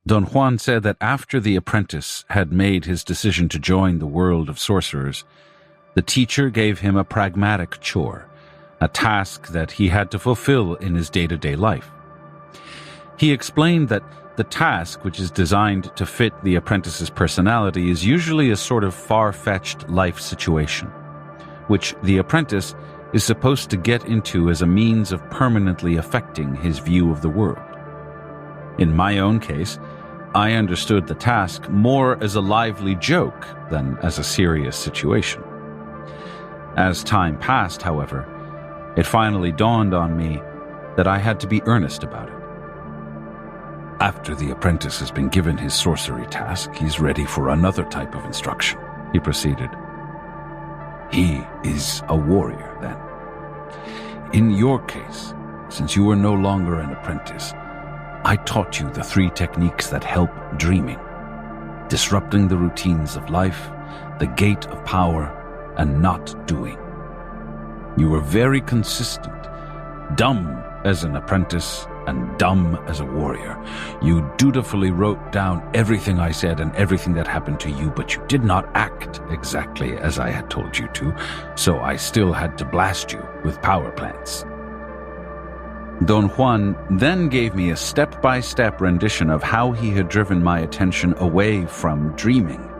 Don Juan said that after the apprentice had made his decision to join the world of sorcerers, the teacher gave him a pragmatic chore, a task that he had to fulfill in his day-to-day life. He explained that the task, which is designed to fit the apprentice's personality, is usually a sort of far-fetched life situation, which the apprentice is supposed to get into as a means of permanently affecting his view of the world. In my own case, I understood the task more as a lively joke than as a serious situation. As time passed, however, it finally dawned on me that I had to be earnest about it. After the apprentice has been given his sorcery task, he's ready for another type of instruction, he proceeded. He is a warrior, then. In your case, since you are no longer an apprentice, I taught you the 3 techniques that help dreaming: disrupting the routines of life, the gate of power, and not doing. You were very consistent, dumb as an apprentice and dumb as a warrior. You dutifully wrote down everything I said and everything that happened to you, but you did not act exactly as I had told you to, so I still had to blast you with power plants. Don Juan then gave me a step-by-step rendition of how he had driven my attention away from dreaming,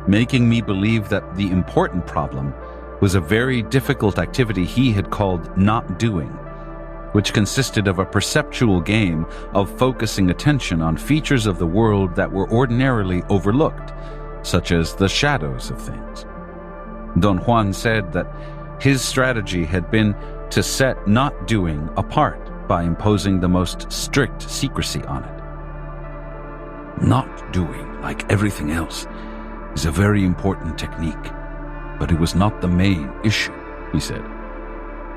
making me believe that the important problem was a very difficult activity he had called not doing, which consisted of a perceptual game of focusing attention on features of the world that were ordinarily overlooked, such as the shadows of things. Don Juan said that his strategy had been to set not doing apart by imposing the most strict secrecy on it. Not doing, like everything else, is a very important technique, but it was not the main issue, he said.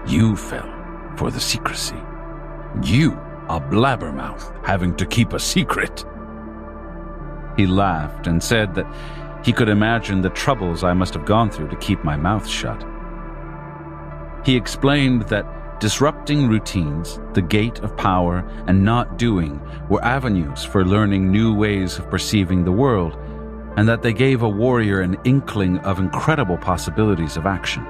You fell for the secrecy. You, a blabbermouth, having to keep a secret. He laughed and said that he could imagine the troubles I must have gone through to keep my mouth shut. He explained that disrupting routines, the gate of power, and not doing were avenues for learning new ways of perceiving the world, and that they gave a warrior an inkling of incredible possibilities of action.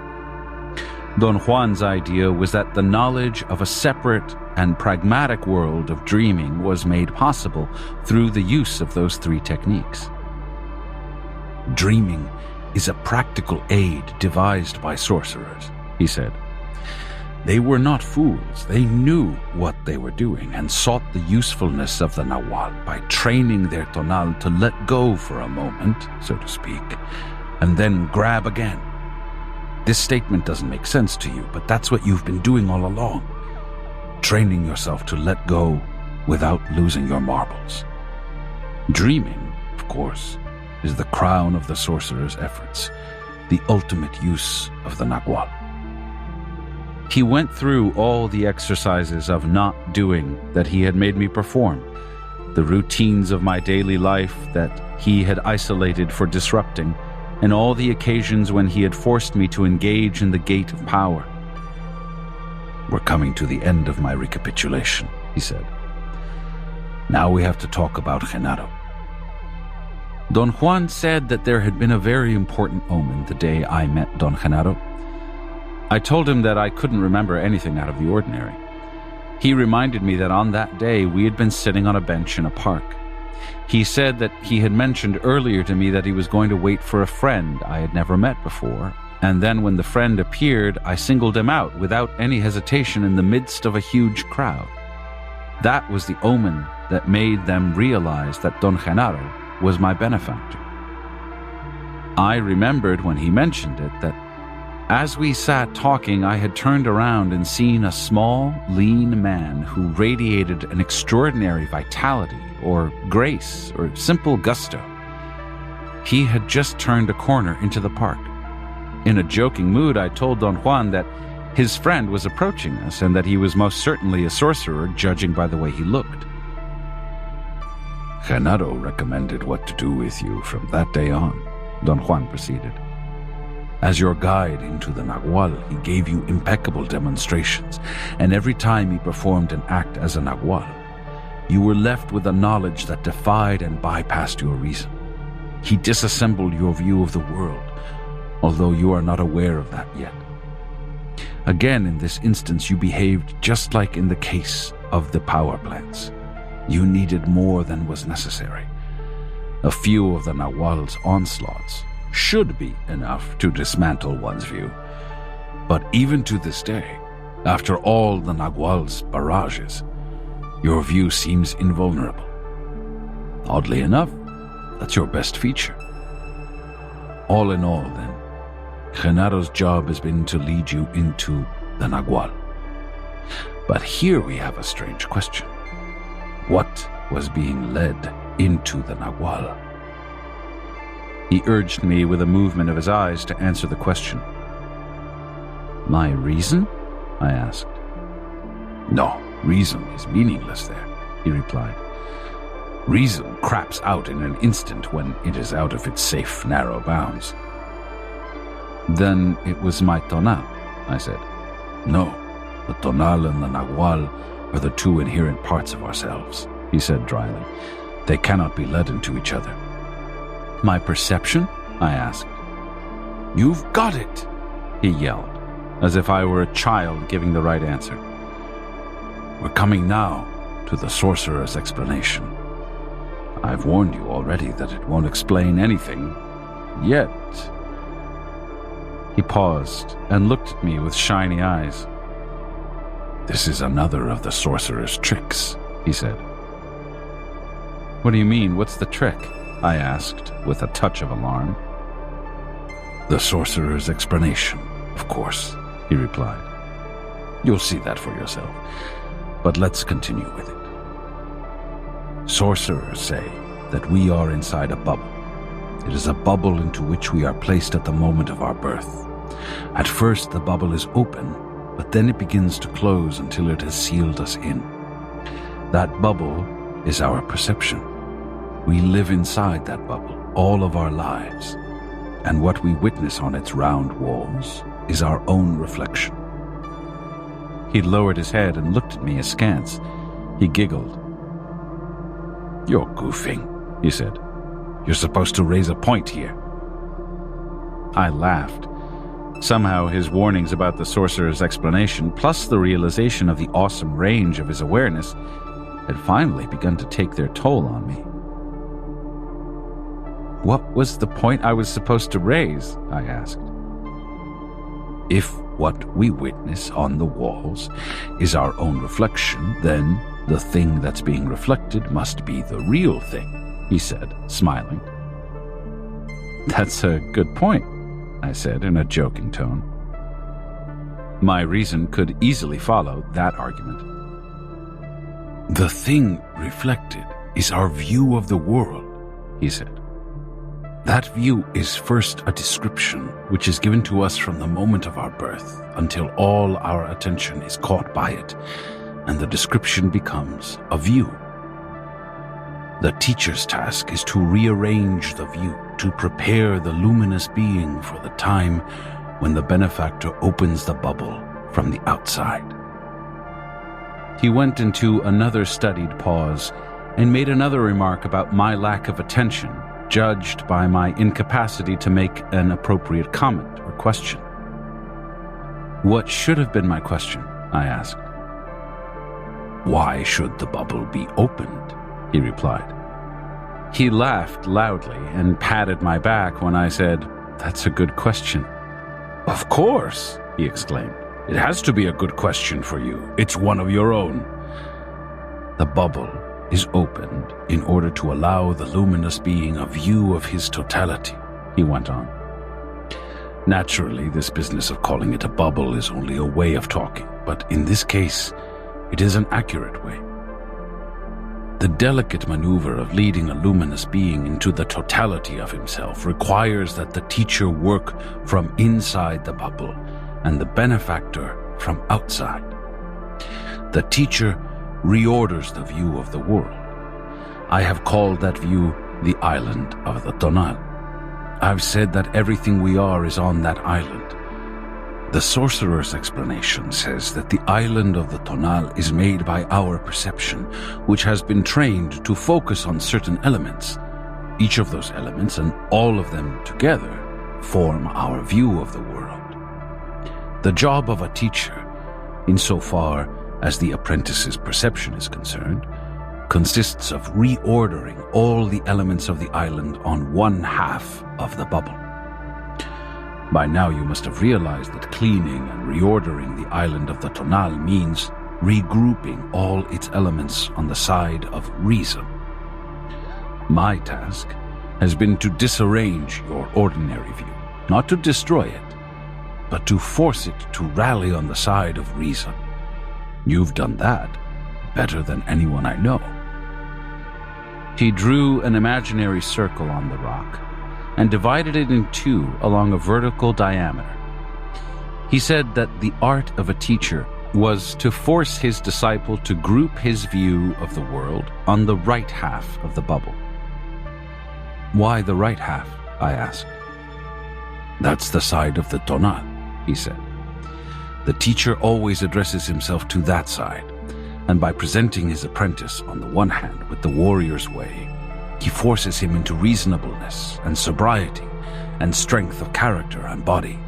Don Juan's idea was that the knowledge of a separate and pragmatic world of dreaming was made possible through the use of those 3 techniques. Dreaming is a practical aid devised by sorcerers, he said. They were not fools. They knew what they were doing and sought the usefulness of the nagual by training their tonal to let go for a moment, so to speak, and then grab again. This statement doesn't make sense to you, but that's what you've been doing all along. Training yourself to let go without losing your marbles. Dreaming, of course, is the crown of the sorcerer's efforts, the ultimate use of the nagual. He went through all the exercises of not doing that he had made me perform, the routines of my daily life that he had isolated for disrupting, and all the occasions when he had forced me to engage in the gate of power. We're coming to the end of my recapitulation, he said. Now we have to talk about Genaro. Don Juan said that there had been a very important omen the day I met Don Genaro. I told him that I couldn't remember anything out of the ordinary. He reminded me that on that day we had been sitting on a bench in a park. He said that he had mentioned earlier to me that he was going to wait for a friend I had never met before, and then when the friend appeared, I singled him out without any hesitation in the midst of a huge crowd. That was the omen that made them realize that Don Genaro was my benefactor. I remembered when he mentioned it that as we sat talking, I had turned around and seen a small, lean man who radiated an extraordinary vitality or grace or simple gusto. He had just turned a corner into the park. In a joking mood, I told Don Juan that his friend was approaching us and that he was most certainly a sorcerer, judging by the way he looked. Genaro recommended what to do with you from that day on, Don Juan proceeded. As your guide into the nagual, he gave you impeccable demonstrations, and every time he performed an act as a nagual, You were left with a knowledge that defied and bypassed your reason. He disassembled your view of the world, although you are not aware of that yet. Again, in this instance, you behaved just like in the case of the power plants. You needed more than was necessary. A few of the nagual's onslaughts should be enough to dismantle one's view. But even to this day, after all the nagual's barrages, your view seems invulnerable. Oddly enough, that's your best feature. All in all, then, Genaro's job has been to lead you into the nagual. But here we have a strange question. What was being led into the nagual? He urged me with a movement of his eyes to answer the question. My reason? I asked. No, reason is meaningless there, he replied. Reason craps out in an instant when it is out of its safe, narrow bounds. Then it was my tonal, I said. No, the tonal and the nagual are the two inherent parts of ourselves, he said dryly. They cannot be led into each other. My perception? I asked. You've got it, he yelled, as if I were a child giving the right answer. We're coming now to the sorcerer's explanation. I've warned you already that it won't explain anything, yet. He paused and looked at me with shiny eyes. This is another of the sorcerer's tricks, he said. What do you mean? What's the trick? I asked with a touch of alarm. The sorcerer's explanation, of course, he replied. You'll see that for yourself, but let's continue with it. Sorcerers say that we are inside a bubble. It is a bubble into which we are placed at the moment of our birth. At first, the bubble is open, but then it begins to close until it has sealed us in. That bubble is our perception. We live inside that bubble all of our lives, and what we witness on its round walls is our own reflection. He lowered his head and looked at me askance. He giggled. You're goofing, he said. You're supposed to raise a point here. I laughed. Somehow his warnings about the sorcerer's explanation, plus the realization of the awesome range of his awareness, had finally begun to take their toll on me. What was the point I was supposed to raise? I asked. If what we witness on the walls is our own reflection, then the thing that's being reflected must be the real thing, he said, smiling. That's a good point, I said in a joking tone. My reason could easily follow that argument. The thing reflected is our view of the world, he said. That view is first a description which is given to us from the moment of our birth until all our attention is caught by it, and the description becomes a view. The teacher's task is to rearrange the view, to prepare the luminous being for the time when the benefactor opens the bubble from the outside. He went into another studied pause and made another remark about my lack of attention, judged by my incapacity to make an appropriate comment or question. What should have been my question? I asked. Why should the bubble be opened? He replied. He laughed loudly and patted my back when I said, That's a good question. Of course, he exclaimed. It has to be a good question for you. It's one of your own. The bubble is opened in order to allow the luminous being a view of his totality, he went on. Naturally, this business of calling it a bubble is only a way of talking, but in this case, it is an accurate way. The delicate maneuver of leading a luminous being into the totality of himself requires that the teacher work from inside the bubble and the benefactor from outside. The teacher reorders the view of the world. I have called that view the island of the tonal. I've said that everything we are is on that island. The sorcerer's explanation says that the island of the tonal is made by our perception, which has been trained to focus on certain elements. Each of those elements, and all of them together, form our view of the world. The job of a teacher, insofar as the apprentice's perception is concerned, consists of reordering all the elements of the island on one half of the bubble. By now you must have realized that cleaning and reordering the island of the tonal means regrouping all its elements on the side of reason. My task has been to disarrange your ordinary view, not to destroy it, but to force it to rally on the side of reason. You've done that better than anyone I know. He drew an imaginary circle on the rock and divided it in two along a vertical diameter. He said that the art of a teacher was to force his disciple to group his view of the world on the right half of the bubble. Why the right half? I asked. That's the side of the tonal, he said. The teacher always addresses himself to that side, and by presenting his apprentice on the one hand with the warrior's way, he forces him into reasonableness and sobriety and strength of character and body.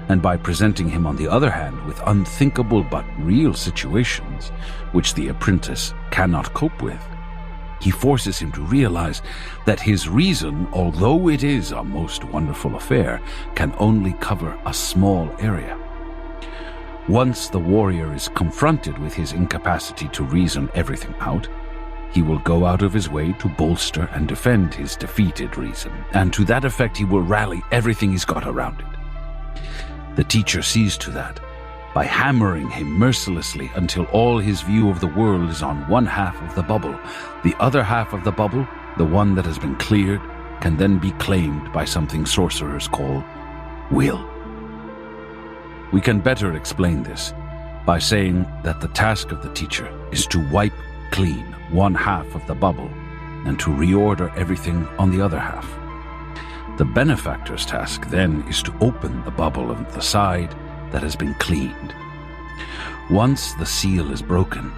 And by presenting him on the other hand with unthinkable but real situations which the apprentice cannot cope with, he forces him to realize that his reason, although it is a most wonderful affair, can only cover a small area. Once the warrior is confronted with his incapacity to reason everything out, he will go out of his way to bolster and defend his defeated reason, and to that effect he will rally everything he's got around it. The teacher sees to that by hammering him mercilessly until all his view of the world is on one half of the bubble. The other half of the bubble, the one that has been cleared, can then be claimed by something sorcerers call will. We can better explain this by saying that the task of the teacher is to wipe clean one half of the bubble and to reorder everything on the other half. The benefactor's task then is to open the bubble on the side that has been cleaned. Once the seal is broken,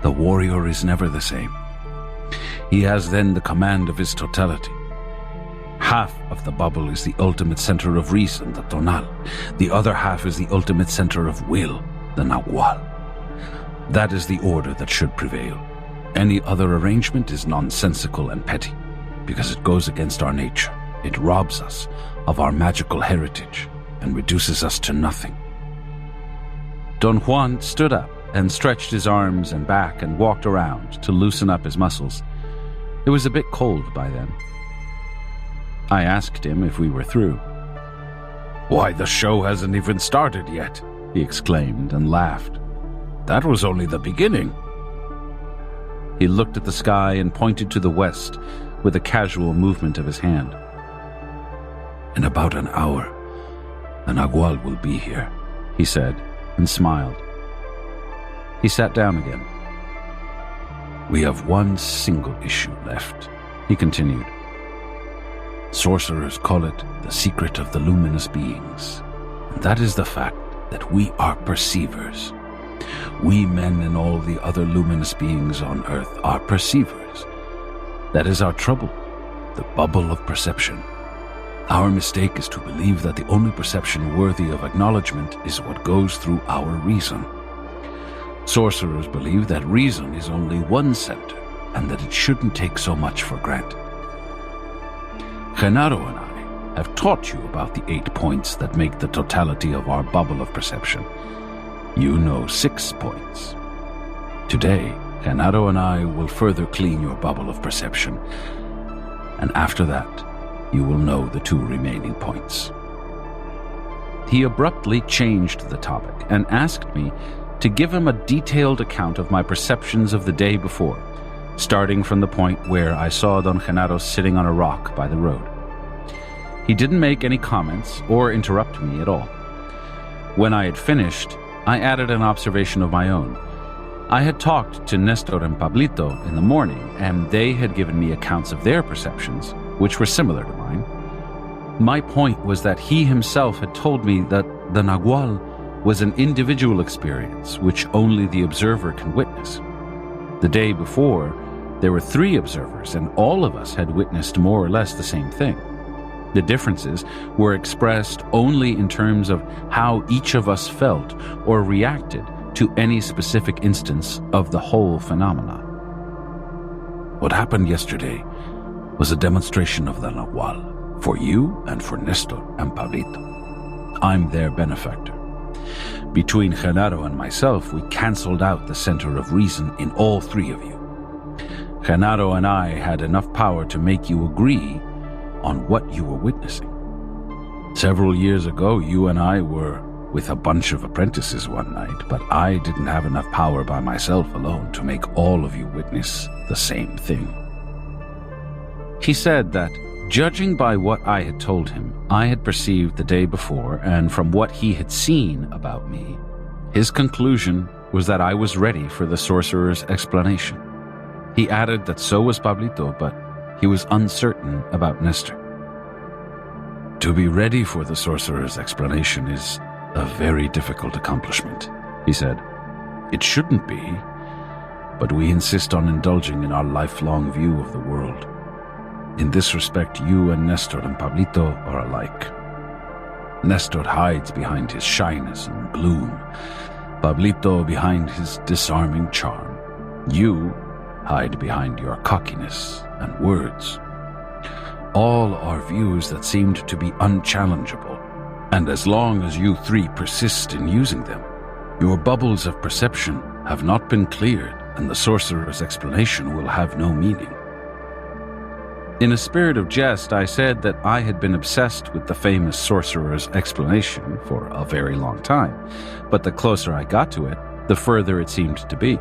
the warrior is never the same. He has then the command of his totality. Half of the bubble is the ultimate center of reason, the tonal. The other half is the ultimate center of will, the nagual. That is the order that should prevail. Any other arrangement is nonsensical and petty, because it goes against our nature. It robs us of our magical heritage and reduces us to nothing. Don Juan stood up and stretched his arms and back and walked around to loosen up his muscles. It was a bit cold by then. I asked him if we were through. "Why, the show hasn't even started yet," he exclaimed and laughed. "That was only the beginning." He looked at the sky and pointed to the west with a casual movement of his hand. "In about an hour, the nagual will be here," he said, and smiled. He sat down again. "We have one single issue left," he continued. "Sorcerers call it the secret of the luminous beings, and that is the fact that we are perceivers. We men and all the other luminous beings on earth are perceivers. That is our trouble, the bubble of perception. Our mistake is to believe that the only perception worthy of acknowledgement is what goes through our reason. Sorcerers believe that reason is only one center and that it shouldn't take so much for granted. Genaro and I have taught you about the 8 points that make the totality of our bubble of perception. You know 6 points. Today, Genaro and I will further clean your bubble of perception, and after that, you will know the 2 remaining points." He abruptly changed the topic and asked me to give him a detailed account of my perceptions of the day before, starting from the point where I saw Don Genaro sitting on a rock by the road. He didn't make any comments or interrupt me at all. When I had finished, I added an observation of my own. I had talked to Nestor and Pablito in the morning, and they had given me accounts of their perceptions, which were similar to mine. My point was that he himself had told me that the nagual was an individual experience which only the observer can witness. The day before, there were 3 observers, and all of us had witnessed more or less the same thing. The differences were expressed only in terms of how each of us felt or reacted to any specific instance of the whole phenomena. What happened yesterday was a demonstration of the nagual for you and for Nestor and Pablito. I'm their benefactor. Between Genaro and myself, we cancelled out the center of reason in all 3 of you. Genaro and I had enough power to make you agree on what you were witnessing. Several years ago, you and I were with a bunch of apprentices one night, but I didn't have enough power by myself alone to make all of you witness the same thing. He said that, judging by what I had told him, I had perceived the day before, and from what he had seen about me, his conclusion was that I was ready for the sorcerer's explanation. He added that so was Pablito, but he was uncertain about Nestor. To be ready for the sorcerer's explanation is a very difficult accomplishment, he said. It shouldn't be, but we insist on indulging in our lifelong view of the world. In this respect, you and Nestor and Pablito are alike. Nestor hides behind his shyness and gloom, Pablito behind his disarming charm. You hide behind your cockiness and words. All are views that seemed to be unchallengeable, and as long as you 3 persist in using them, your bubbles of perception have not been cleared, and the sorcerer's explanation will have no meaning. In a spirit of jest, I said that I had been obsessed with the famous sorcerer's explanation for a very long time, but the closer I got to it, the further it seemed to be.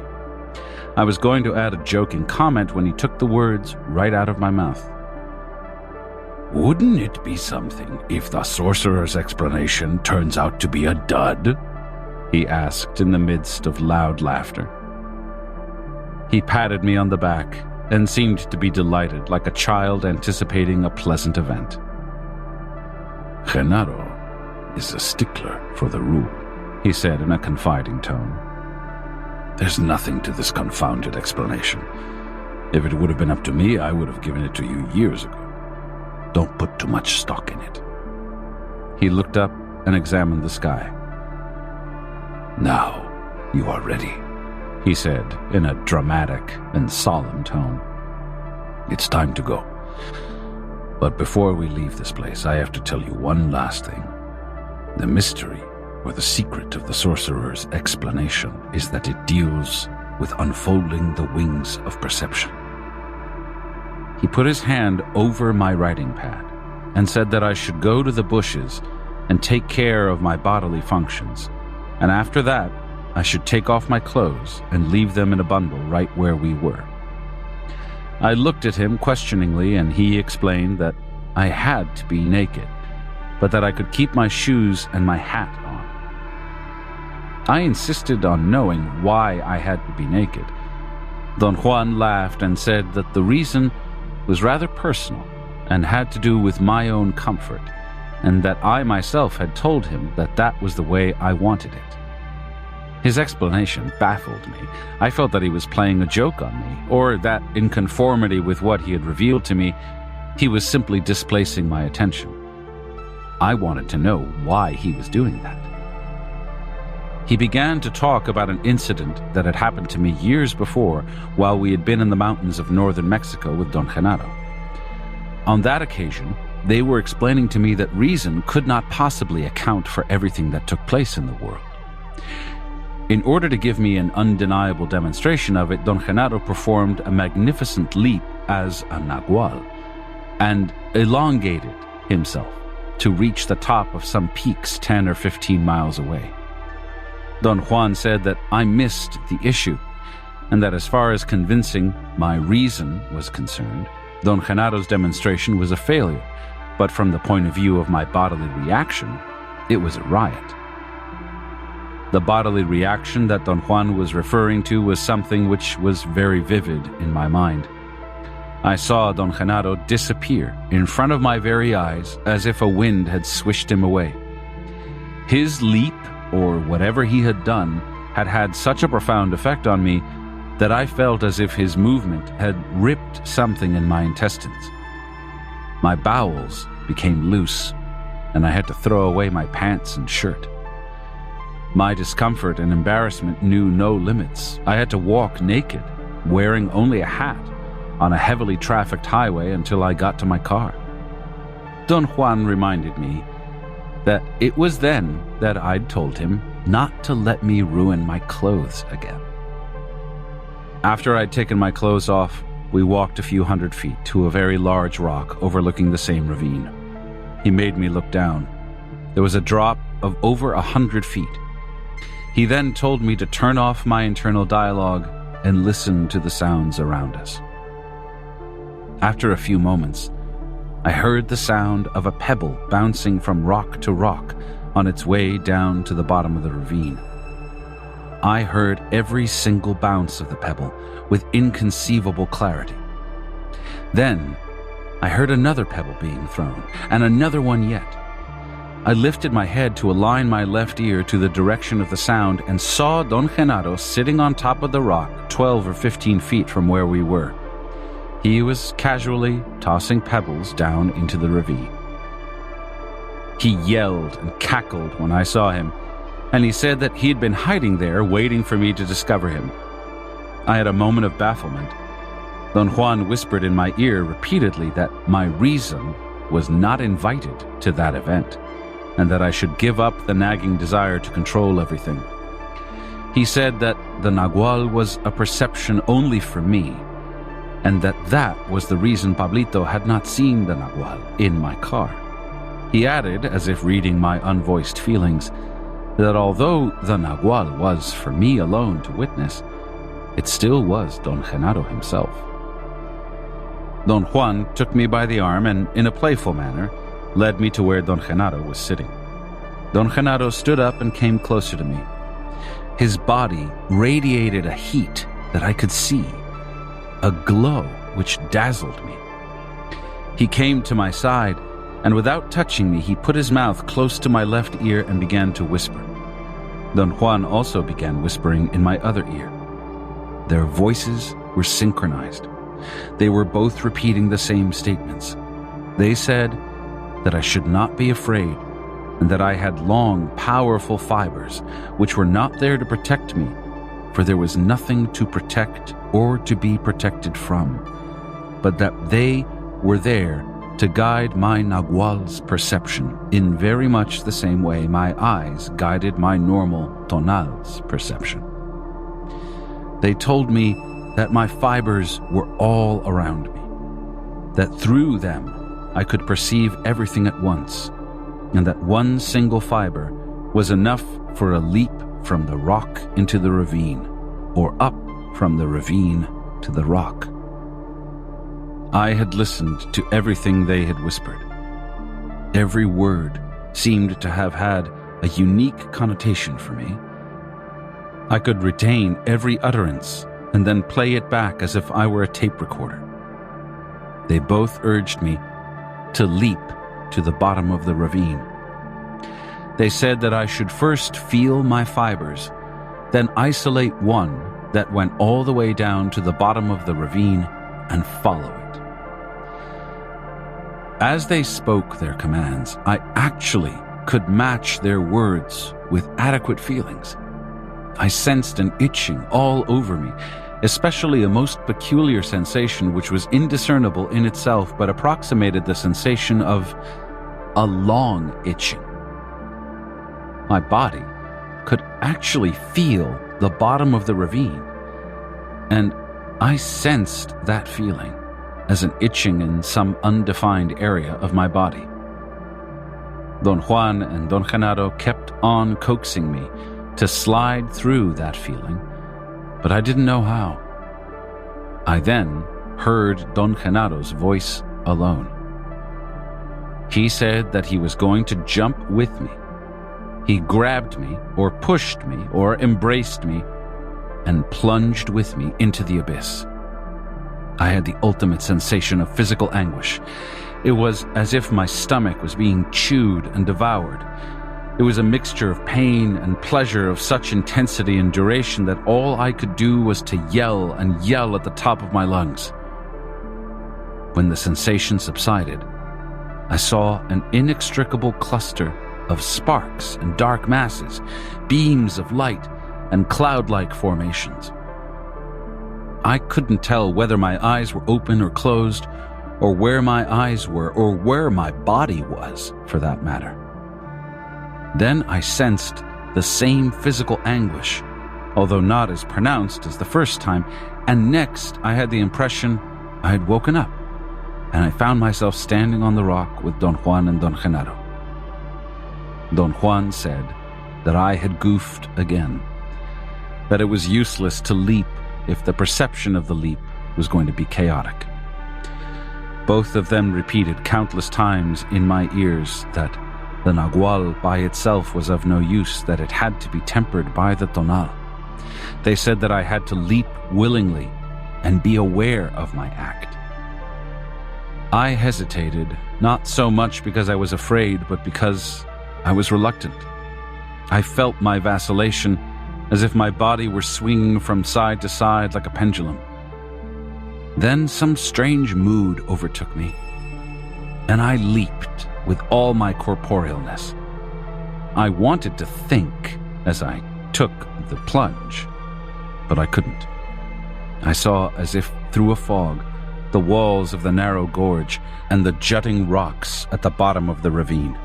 I was going to add a joking comment when he took the words right out of my mouth. Wouldn't it be something if the sorcerer's explanation turns out to be a dud? He asked in the midst of loud laughter. He patted me on the back and seemed to be delighted, like a child anticipating a pleasant event. Genaro is a stickler for the rule, he said in a confiding tone. There's nothing to this confounded explanation. If it would have been up to me, I would have given it to you years ago. Don't put too much stock in it. He looked up and examined the sky. Now you are ready, he said in a dramatic and solemn tone. It's time to go. But before we leave this place, I have to tell you one last thing. The mystery or the secret of the sorcerer's explanation is that it deals with unfolding the wings of perception. He put his hand over my writing pad and said that I should go to the bushes and take care of my bodily functions, and after that, I should take off my clothes and leave them in a bundle right where we were. I looked at him questioningly, and he explained that I had to be naked, but that I could keep my shoes and my hat on. I insisted on knowing why I had to be naked. Don Juan laughed and said that the reason was rather personal and had to do with my own comfort, and that I myself had told him that that was the way I wanted it. His explanation baffled me. I felt that he was playing a joke on me, or that, in conformity with what he had revealed to me, he was simply displacing my attention. I wanted to know why he was doing that. He began to talk about an incident that had happened to me years before while we had been in the mountains of northern Mexico with Don Genaro. On that occasion, they were explaining to me that reason could not possibly account for everything that took place in the world. In order to give me an undeniable demonstration of it, Don Genaro performed a magnificent leap as a nagual and elongated himself to reach the top of some peaks 10 or 15 miles away. Don Juan said that I missed the issue, and that as far as convincing my reason was concerned, Don Genaro's demonstration was a failure, but from the point of view of my bodily reaction, it was a riot. The bodily reaction that Don Juan was referring to was something which was very vivid in my mind. I saw Don Genaro disappear in front of my very eyes as if a wind had swished him away. His leap, or whatever he had done, had had such a profound effect on me that I felt as if his movement had ripped something in my intestines. My bowels became loose, and I had to throw away my pants and shirt. My discomfort and embarrassment knew no limits. I had to walk naked, wearing only a hat, on a heavily trafficked highway until I got to my car. Don Juan reminded me that it was then that I'd told him not to let me ruin my clothes again. After I'd taken my clothes off, we walked a few hundred feet to a very large rock overlooking the same ravine. He made me look down. There was a drop of over 100 feet. He then told me to turn off my internal dialogue and listen to the sounds around us. After a few moments, I heard the sound of a pebble bouncing from rock to rock on its way down to the bottom of the ravine. I heard every single bounce of the pebble with inconceivable clarity. Then, I heard another pebble being thrown, and another one yet. I lifted my head to align my left ear to the direction of the sound and saw Don Genaro sitting on top of the rock 12 or 15 feet from where we were. He was casually tossing pebbles down into the ravine. He yelled and cackled when I saw him, and he said that he'd been hiding there waiting for me to discover him. I had a moment of bafflement. Don Juan whispered in my ear repeatedly that my reason was not invited to that event, and that I should give up the nagging desire to control everything. He said that the nagual was a perception only for me, and that was the reason Pablito had not seen the nagual in my car. He added, as if reading my unvoiced feelings, that although the nagual was for me alone to witness, it still was Don Genaro himself. Don Juan took me by the arm and, in a playful manner, led me to where Don Genaro was sitting. Don Genaro stood up and came closer to me. His body radiated a heat that I could see, a glow which dazzled me. He came to my side, and without touching me, he put his mouth close to my left ear and began to whisper. Don Juan also began whispering in my other ear. Their voices were synchronized. They were both repeating the same statements. They said that I should not be afraid, and that I had long, powerful fibers which were not there to protect me, for there was nothing to protect or to be protected from, but that they were there to guide my nagual's perception in very much the same way my eyes guided my normal tonal's perception. They told me that my fibers were all around me, that through them I could perceive everything at once, and that one single fiber was enough for a leap from the rock into the ravine, or up from the ravine to the rock. I had listened to everything they had whispered. Every word seemed to have had a unique connotation for me. I could retain every utterance and then play it back as if I were a tape recorder. They both urged me to leap to the bottom of the ravine. They said that I should first feel my fibers, then isolate one that went all the way down to the bottom of the ravine and follow it. As they spoke their commands, I actually could match their words with adequate feelings. I sensed an itching all over me, especially a most peculiar sensation which was indiscernible in itself but approximated the sensation of a long itching. My body could actually feel the bottom of the ravine, and I sensed that feeling as an itching in some undefined area of my body. Don Juan and Don Genaro kept on coaxing me to slide through that feeling, but I didn't know how. I then heard Don Genaro's voice alone. He said that he was going to jump with me. He grabbed me, or pushed me, or embraced me, and plunged with me into the abyss. I had the ultimate sensation of physical anguish. It was as if my stomach was being chewed and devoured. It was a mixture of pain and pleasure of such intensity and duration that all I could do was to yell and yell at the top of my lungs. When the sensation subsided, I saw an inextricable cluster of sparks and dark masses, beams of light and cloud-like formations. I couldn't tell whether my eyes were open or closed, or where my eyes were, or where my body was, for that matter. Then I sensed the same physical anguish, although not as pronounced as the first time, and next I had the impression I had woken up, and I found myself standing on the rock with Don Juan and Don Genaro. Don Juan said that I had goofed again, that it was useless to leap if the perception of the leap was going to be chaotic. Both of them repeated countless times in my ears that the nagual by itself was of no use, that it had to be tempered by the tonal. They said that I had to leap willingly and be aware of my act. I hesitated, not so much because I was afraid, but because I was reluctant. I felt my vacillation, as if my body were swinging from side to side like a pendulum. Then some strange mood overtook me, and I leaped with all my corporealness. I wanted to think as I took the plunge, but I couldn't. I saw, as if through a fog, the walls of the narrow gorge and the jutting rocks at the bottom of the ravine.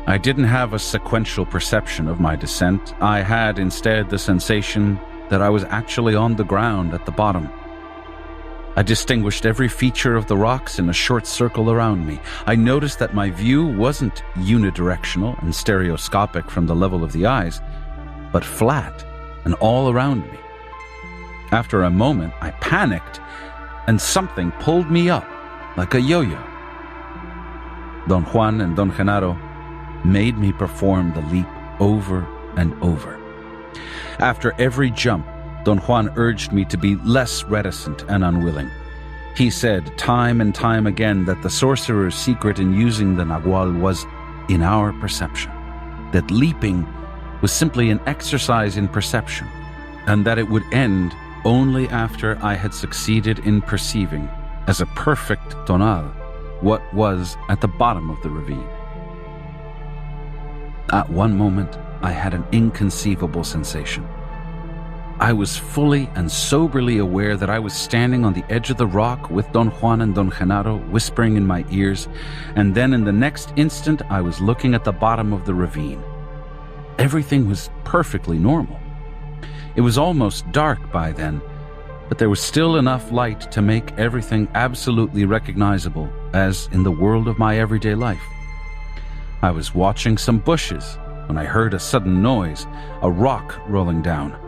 I didn't have a sequential perception of my descent. I had instead the sensation that I was actually on the ground at the bottom. I distinguished every feature of the rocks in a short circle around me. I noticed that my view wasn't unidirectional and stereoscopic from the level of the eyes, but flat and all around me. After a moment, I panicked, and something pulled me up like a yo-yo. Don Juan and Don Genaro made me perform the leap over and over. After every jump, Don Juan urged me to be less reticent and unwilling. He said time and time again that the sorcerer's secret in using the nagual was in our perception, that leaping was simply an exercise in perception, and that it would end only after I had succeeded in perceiving, as a perfect tonal, what was at the bottom of the ravine. At one moment, I had an inconceivable sensation. I was fully and soberly aware that I was standing on the edge of the rock with Don Juan and Don Genaro whispering in my ears, and then in the next instant I was looking at the bottom of the ravine. Everything was perfectly normal. It was almost dark by then, but there was still enough light to make everything absolutely recognizable, as in the world of my everyday life. I was watching some bushes when I heard a sudden noise, a rock rolling down.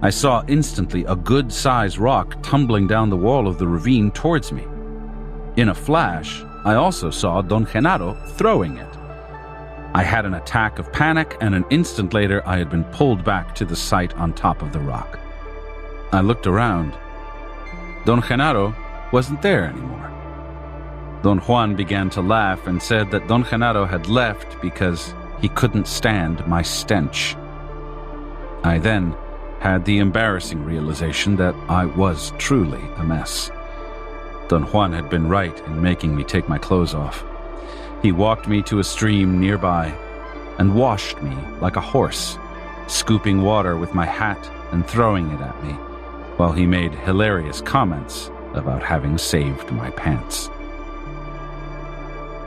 I saw instantly a good-sized rock tumbling down the wall of the ravine towards me. In a flash, I also saw Don Genaro throwing it. I had an attack of panic, and an instant later I had been pulled back to the site on top of the rock. I looked around. Don Genaro wasn't there anymore. Don Juan began to laugh and said that Don Genaro had left because he couldn't stand my stench. I then had the embarrassing realization that I was truly a mess. Don Juan had been right in making me take my clothes off. He walked me to a stream nearby and washed me like a horse, scooping water with my hat and throwing it at me, while he made hilarious comments about having saved my pants.